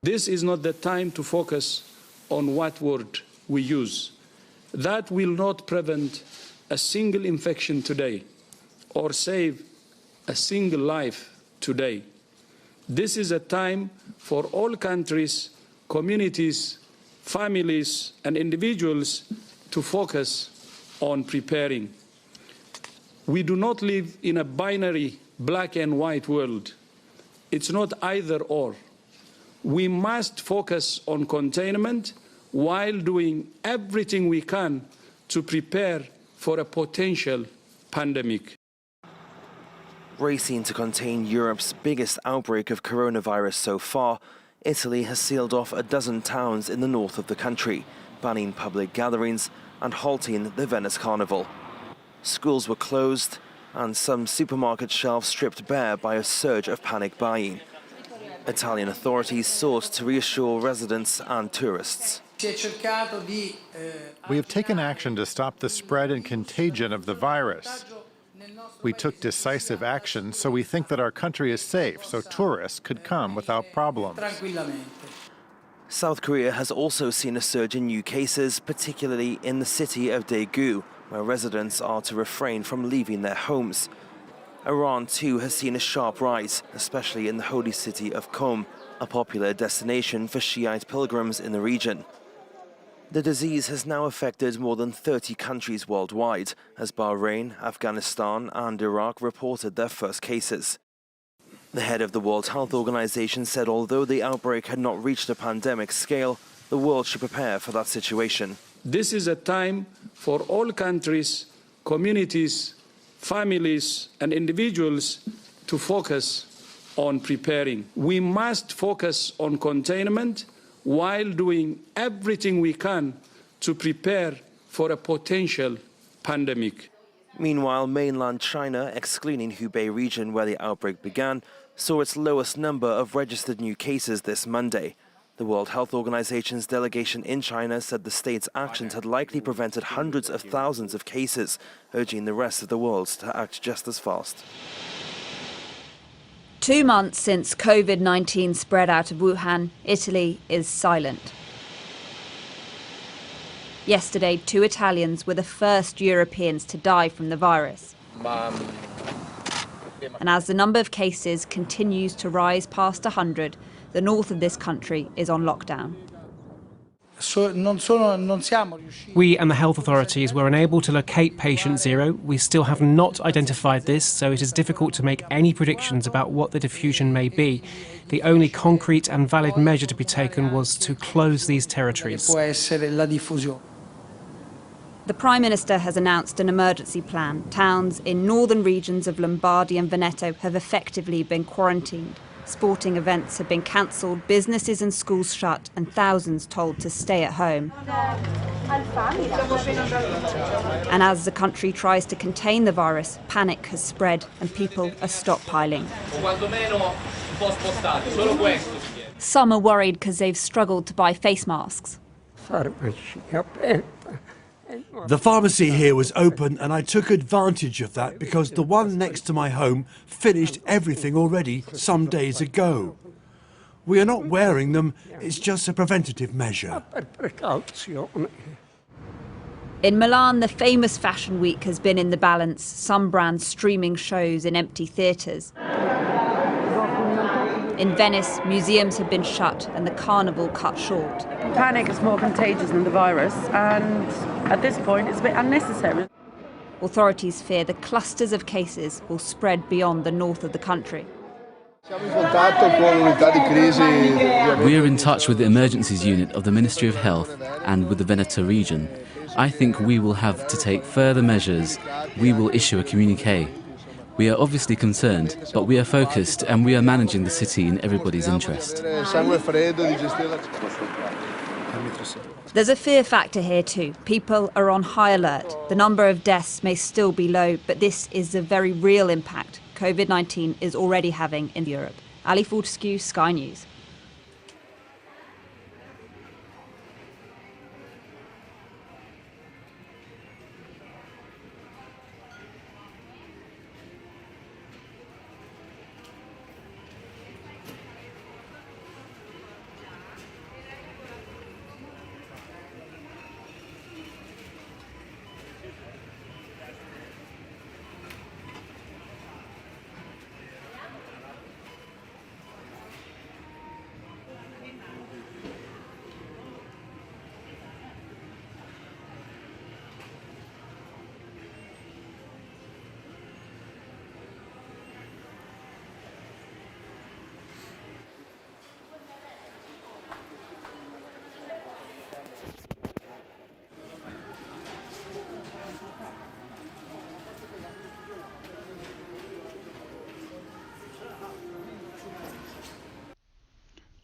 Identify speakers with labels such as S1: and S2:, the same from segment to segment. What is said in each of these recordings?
S1: This is not the time to focus on what word we use. That will not prevent a single infection today or save a single life today. This is a time for all countries, communities, families, and individuals to focus on preparing. We do not live in a binary black and white world. It's not either or. We must focus on containment while doing everything we can to prepare for a potential pandemic.
S2: Racing to contain Europe's biggest outbreak of coronavirus so far, Italy has sealed off a dozen towns in the north of the country, banning public gatherings and halting the Venice Carnival. Schools were closed and some supermarket shelves stripped bare by a surge of panic buying. Italian authorities sought to reassure residents and tourists.
S3: We have taken action to stop the spread and contagion of the virus. We took decisive action, so we think that our country is safe, so tourists could come without problems.
S2: South Korea has also seen a surge in new cases, particularly in the city of Daegu, where residents are to refrain from leaving their homes. Iran, too, has seen a sharp rise, especially in the holy city of Qom, a popular destination for Shiite pilgrims in the region. The disease has now affected more than 30 countries worldwide, as Bahrain, Afghanistan and Iraq reported their first cases. The head of the World Health Organization said although the outbreak had not reached a pandemic scale, the world should prepare for that situation.
S1: This is a time for all countries, communities, families and individuals to focus on preparing. We must focus on containment while doing everything we can to prepare for a potential pandemic.
S2: Meanwhile, mainland China, excluding Hubei region where the outbreak began, saw its lowest number of registered new cases this Monday. The World Health Organization's delegation in China said the state's actions had likely prevented hundreds of thousands of cases, urging the rest of the world to act just as fast.
S4: 2 months since COVID-19 spread out of Wuhan, Italy is silent. Yesterday, 2 Italians were the first Europeans to die from the virus. And as the number of cases continues to rise past 100, the north of this country is on lockdown.
S5: We and the health authorities were unable to locate patient 0. We still have not identified this, so it is difficult to make any predictions about what the diffusion may be. The only concrete and valid measure to be taken was to close these territories.
S4: The Prime Minister has announced an emergency plan. Towns in northern regions of Lombardy and Veneto have effectively been quarantined. Sporting events have been cancelled, businesses and schools shut, and thousands told to stay at home. And as the country tries to contain the virus, panic has spread and people are stockpiling. Some are worried because they've struggled to buy face masks.
S6: The pharmacy here was open and I took advantage of that because the one next to my home finished everything already some days ago. We are not wearing them, it's just a preventative measure.
S4: In Milan, the famous Fashion Week has been in the balance, some brands streaming shows in empty theatres. In Venice, museums have been shut and the carnival cut short.
S7: Panic is more contagious than the virus, and at this point it's a bit unnecessary.
S4: Authorities fear the clusters of cases will spread beyond the north of the country.
S8: We are in touch with the emergencies unit of the Ministry of Health and with the Veneto region. I think we will have to take further measures. We will issue a communiqué. We are obviously concerned, but we are focused and we are managing the city in everybody's interest.
S4: There's a fear factor here too. People are on high alert. The number of deaths may still be low, but this is the very real impact COVID-19 is already having in Europe. Ali Fortescue, Sky News.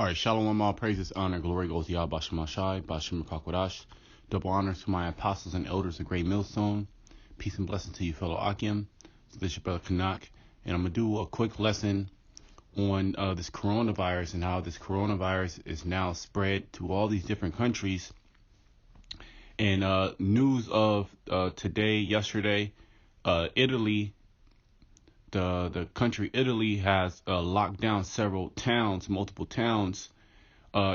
S9: All right, shalom, all praises, honor, glory goes to Yah Bashim Shai, Bashim Kakwadash. Double honors to my apostles and elders of Great Millstone. Peace and blessings to you, fellow Akim. So this is your brother Kanak, and I'm going to do a quick lesson on this coronavirus and how this coronavirus is now spread to all these different countries. And news of today, yesterday, Italy, the country Italy has locked down several towns, multiple towns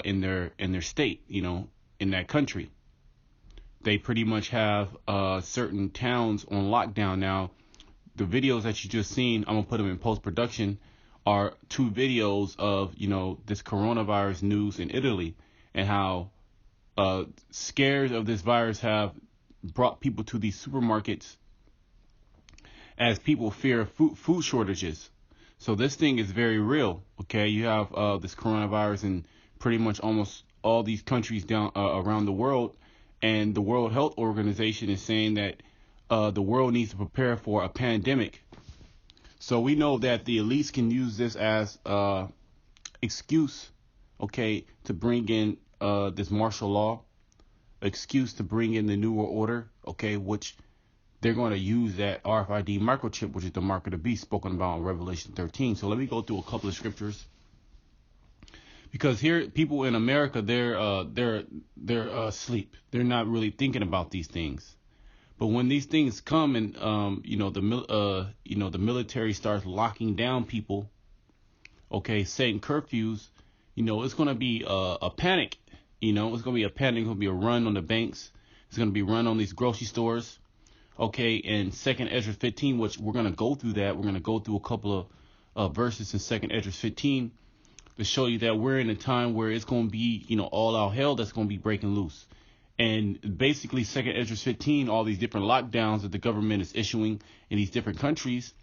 S9: in their state, in that country. They pretty much have certain towns on lockdown now. The videos that you just seen, I'm gonna put them in post-production, are 2 videos of this coronavirus news in Italy and how scares of this virus have brought people to these supermarkets as people fear food shortages. So this thing is very real. Okay, you have this coronavirus in pretty much almost all these countries down around the world, and the World Health Organization is saying that the world needs to prepare for a pandemic. So we know that the elites can use this as excuse, okay, to bring in this martial law, excuse to bring in the New World Order, okay, which they're going to use that RFID microchip, which is the mark of the beast spoken about in Revelation 13. So let me go through a couple of scriptures, because here people in America, they're asleep. They're not really thinking about these things. But when these things come and the military starts locking down people, okay, setting curfews, it's going to be a panic. It's going to be a panic. It's going to be a run on the banks. It's going to be a run on these grocery stores. Okay, in 2nd Ezra 15, which we're going to go through that. We're going to go through a couple of verses in 2nd Ezra 15 to show you that we're in a time where it's going to be, all out hell that's going to be breaking loose. And basically 2nd Ezra 15, all these different lockdowns that the government is issuing in these different countries,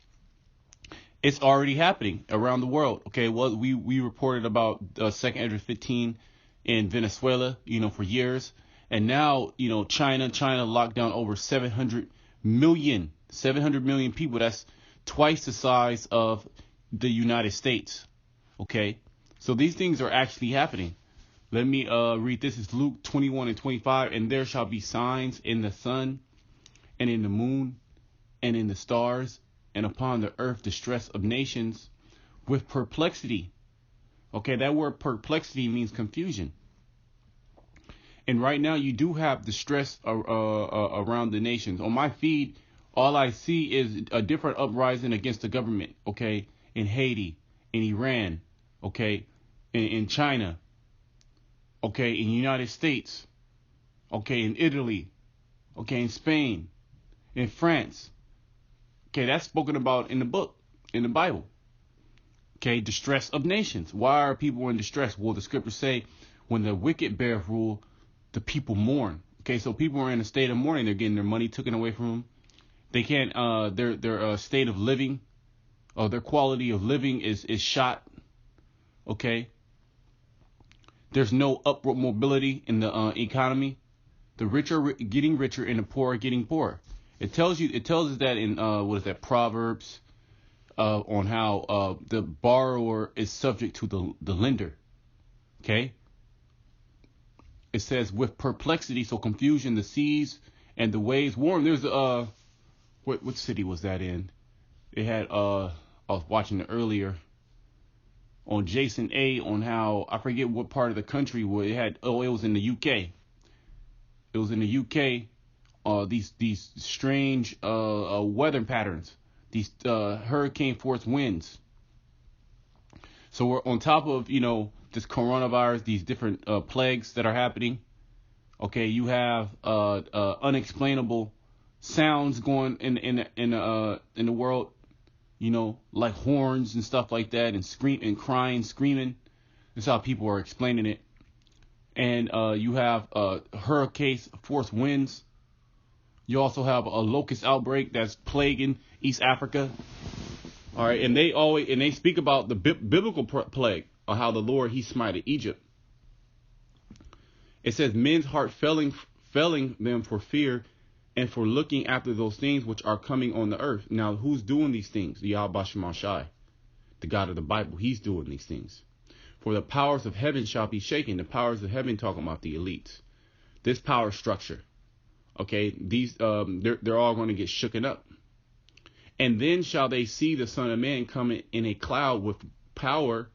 S9: it's already happening around the world. Okay, well, we reported about 2nd Ezra 15 in Venezuela, for years. And now, China locked down over 700 million people. That's twice the size of the United States. Okay, so these things are actually happening. Let me read this. It's Luke 21:25. And there shall be signs in the sun and in the moon and in the stars, and upon the earth distress of nations with perplexity. Okay, that word perplexity means confusion. And right now you do have distress around the nations. On my feed, all I see is a different uprising against the government, okay, in Haiti, in Iran, okay, in China, okay, in the United States, okay, in Italy, okay, in Spain, in France. Okay, that's spoken about in the book, in the Bible. Okay, distress of nations. Why are people in distress? Well, the scriptures say when the wicked bear rule, the people mourn. Okay, so people are in a state of mourning. They're getting their money taken away from them. They can't, their state of living, their quality of living is shot. Okay. There's no upward mobility in the economy. The rich are getting richer and the poor are getting poorer. It tells us that in, Proverbs, on how the borrower is subject to the lender. Okay. It says with perplexity, so confusion, the seas and the waves warm. There's what city was that in? It had I was watching it earlier on Jason A on how, I forget what part of the country where it had. It was in the UK. It was in the UK. These strange weather patterns, these hurricane force winds. So we're on top of this coronavirus, these different plagues that are happening. Okay, you have unexplainable sounds going in the world, like horns and stuff like that, and crying, screaming. That's how people are explaining it. And you have hurricane force winds. You also have a locust outbreak that's plaguing East Africa. All right, and they speak about the biblical plague, or how the Lord, he smited Egypt. It says men's heart failing them for fear and for looking after those things which are coming on the earth. Now, who's doing these things? Yah Bashim Shai, the God of the Bible. He's doing these things. For the powers of heaven shall be shaken. The powers of heaven talking about the elites. This power structure. Okay, these they're all going to get shooken up. And then shall they see the Son of Man coming in a cloud with power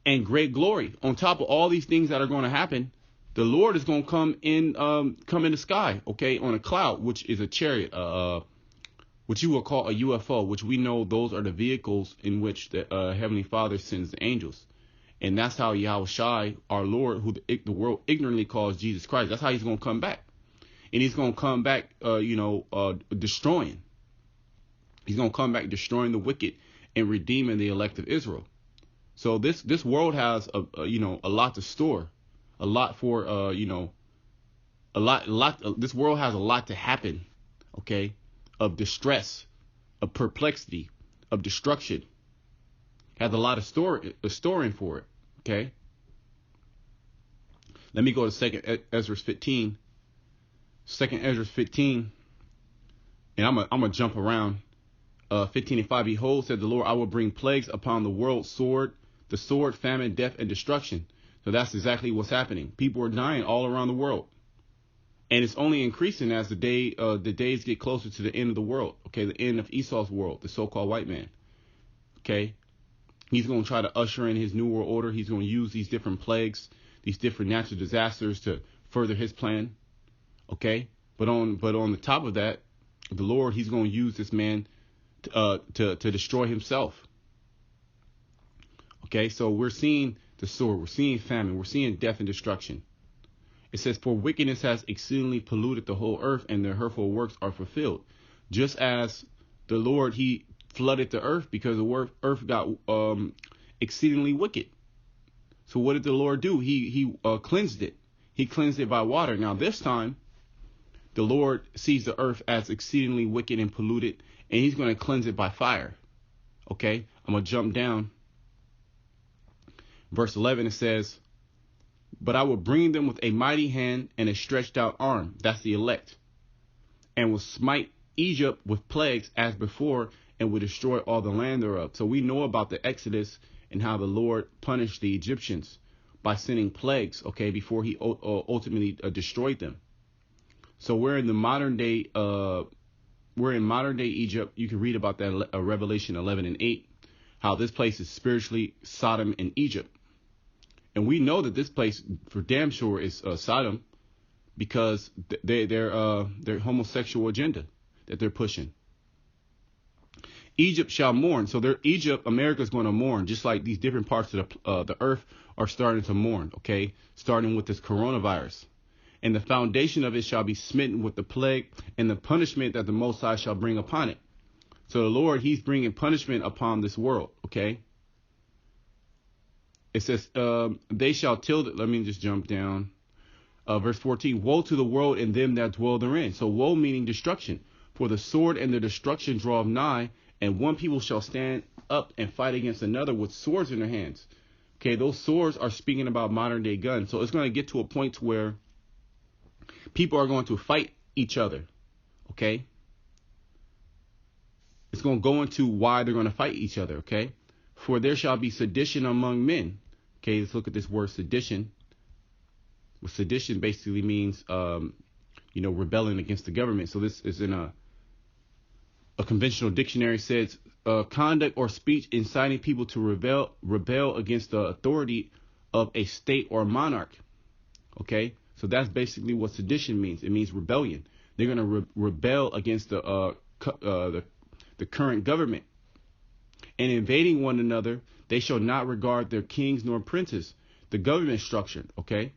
S9: and great glory. On top of all these things that are going to happen, the Lord is going to come in the sky, okay, on a cloud, which is a chariot, which you will call a UFO, which we know those are the vehicles in which the Heavenly Father sends the angels. And that's how Yahweh Shai, our Lord, who the world ignorantly calls Jesus Christ, that's how he's going to come back. And he's going to come back, destroying. He's going to come back destroying the wicked and redeeming the elect of Israel. So this world has a lot to store, a lot for this world has a lot to happen, okay, of distress, of perplexity, of destruction. Has a lot of storing for it, okay. Let me go to 2 Ezra 15. 2 Ezra 15, and I'm gonna jump around. 15 and 5. Behold, said the Lord, I will bring plagues upon the world, the sword, famine, death, and destruction. So that's exactly what's happening. People are dying all around the world, and it's only increasing as the days get closer to the end of the world. Okay, the end of Esau's world, the so-called white man. Okay, he's going to try to usher in his new world order. He's going to use these different plagues, these different natural disasters to further his plan. Okay, but on the top of that, the Lord, he's going to use this man to destroy himself. Okay, so we're seeing the sword, we're seeing famine, we're seeing death and destruction. It says, for wickedness has exceedingly polluted the whole earth, and their hurtful works are fulfilled. Just as the Lord, he flooded the earth because the earth got exceedingly wicked. So what did the Lord do? He cleansed it. He cleansed it by water. Now this time, the Lord sees the earth as exceedingly wicked and polluted, and he's going to cleanse it by fire. Okay, I'm going to jump down. Verse 11, it says, but I will bring them with a mighty hand and a stretched out arm. That's the elect. And will smite Egypt with plagues as before, and will destroy all the land thereof. So we know about the Exodus and how the Lord punished the Egyptians by sending plagues, okay, before he ultimately destroyed them. So we're in modern day Egypt. You can read about that Revelation 11 and 8, how this place is spiritually Sodom and Egypt. And we know that this place for damn sure is Sodom, because their homosexual agenda that they're pushing. Egypt shall mourn. So America is going to mourn, just like these different parts of the earth are starting to mourn, okay, starting with this coronavirus. And the foundation of it shall be smitten with the plague and the punishment that the Most High shall bring upon it. So the Lord, he's bringing punishment upon this world, okay? It says, they shall till, let me just jump down. Verse 14, woe to the world and them that dwell therein. So woe meaning destruction. For the sword and the destruction draw nigh, and one people shall stand up and fight against another with swords in their hands. Okay, those swords are speaking about modern day guns. So it's going to get to a point where people are going to fight each other. Okay, it's going to go into why they're going to fight each other. Okay, for there shall be sedition among men. Okay, let's look at this word sedition. Well, sedition basically means, rebelling against the government. So this is in a conventional dictionary. Says conduct or speech inciting people to rebel against the authority of a state or monarch. Okay, so that's basically what sedition means. It means rebellion. They're going to rebel against the current government, and invading one another. They shall not regard their kings nor princes, the government structure. Okay,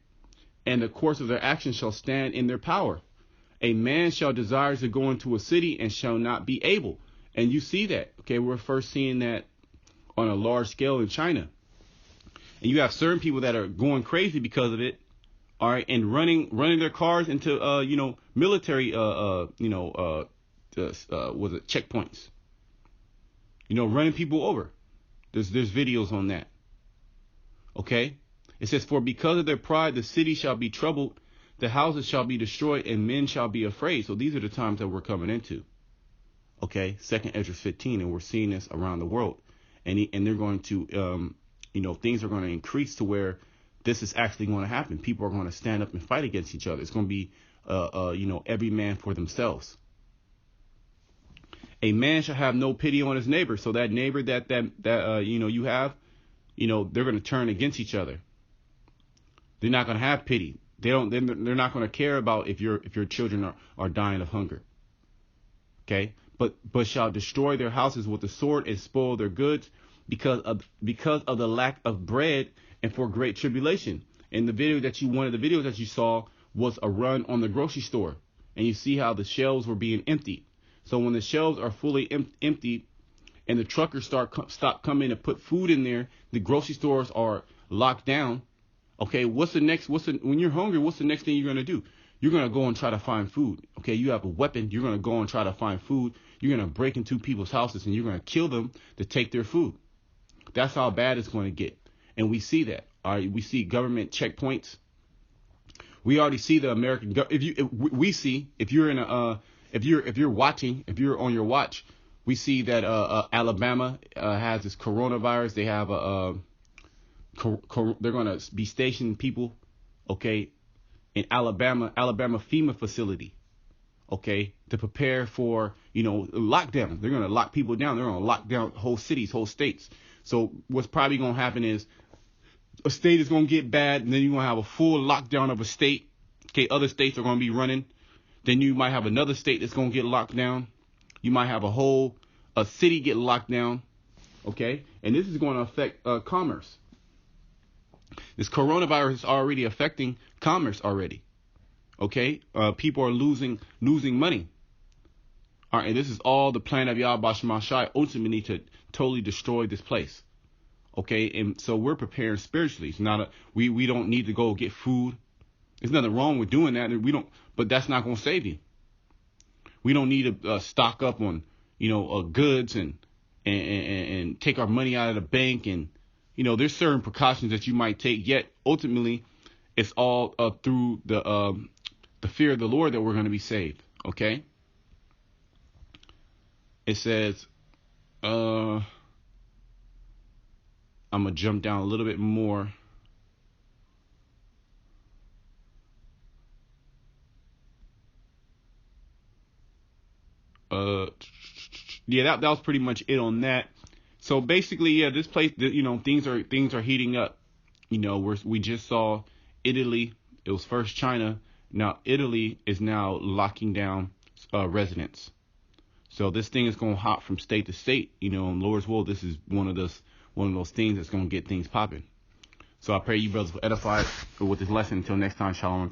S9: and the course of their actions shall stand in their power. A man shall desire to go into a city and shall not be able. And you see that. Okay, we're first seeing that on a large scale in China. And you have certain people that are going crazy because of it. All right, and running their cars into military checkpoints. Running people over. There's videos on that. Okay? It says, for because of their pride the city shall be troubled, the houses shall be destroyed, and men shall be afraid. So these are the times that we're coming into. Okay, 2 Ezra 15, and we're seeing this around the world. And they're going to things are going to increase to where this is actually going to happen. People are going to stand up and fight against each other. It's going to be, every man for themselves. A man shall have no pity on his neighbor. So that neighbor that you have, they're going to turn against each other. They're not going to have pity. They're not going to care about if your children are dying of hunger. Okay, but shall destroy their houses with the sword and spoil their goods because of the lack of bread and for great tribulation. And one of the videos that you saw was a run on the grocery store, and you see how the shelves were being emptied. So when the shelves are fully emptied and the truckers stop coming to put food in there, the grocery stores are locked down. Okay, when you're hungry, what's the next thing you're going to do? You're going to go and try to find food. Okay, you have a weapon. You're going to go and try to find food. You're going to break into people's houses and you're going to kill them to take their food. That's how bad it's going to get. And we see that. All right, we see government checkpoints. We already see the American if you're on your watch, we see that Alabama has this coronavirus. They have they're going to be stationing people, okay, in Alabama FEMA facility, okay, to prepare for, lockdown. They're going to lock people down. They're going to lock down whole cities, whole states. So what's probably going to happen is a state is going to get bad, and then you're going to have a full lockdown of a state. Okay, other states are going to be running. Then you might have another state that's going to get locked down. You might have a city get locked down. Okay, and this is going to affect commerce. This coronavirus is already affecting commerce already. Okay, people are losing money. All right, and this is all the plan of Yahweh Shai ultimately to totally destroy this place. Okay, and so we're preparing spiritually. It's not we don't need to go get food. There's nothing wrong with doing that, and but that's not going to save you. We don't need to stock up on goods and take our money out of the bank, and there's certain precautions that you might take. Yet ultimately, it's all through the fear of the Lord that we're going to be saved. Okay. It says, I'm gonna jump down a little bit more. That was pretty much it on that. So basically, this place, things are heating up. We just saw Italy. It was first China. Now Italy is now locking down residents. So this thing is going to hop from state to state. In Lord's will, this is one of those things that's going to get things popping. So I pray you brothers will edify with this lesson. Until next time, shalom.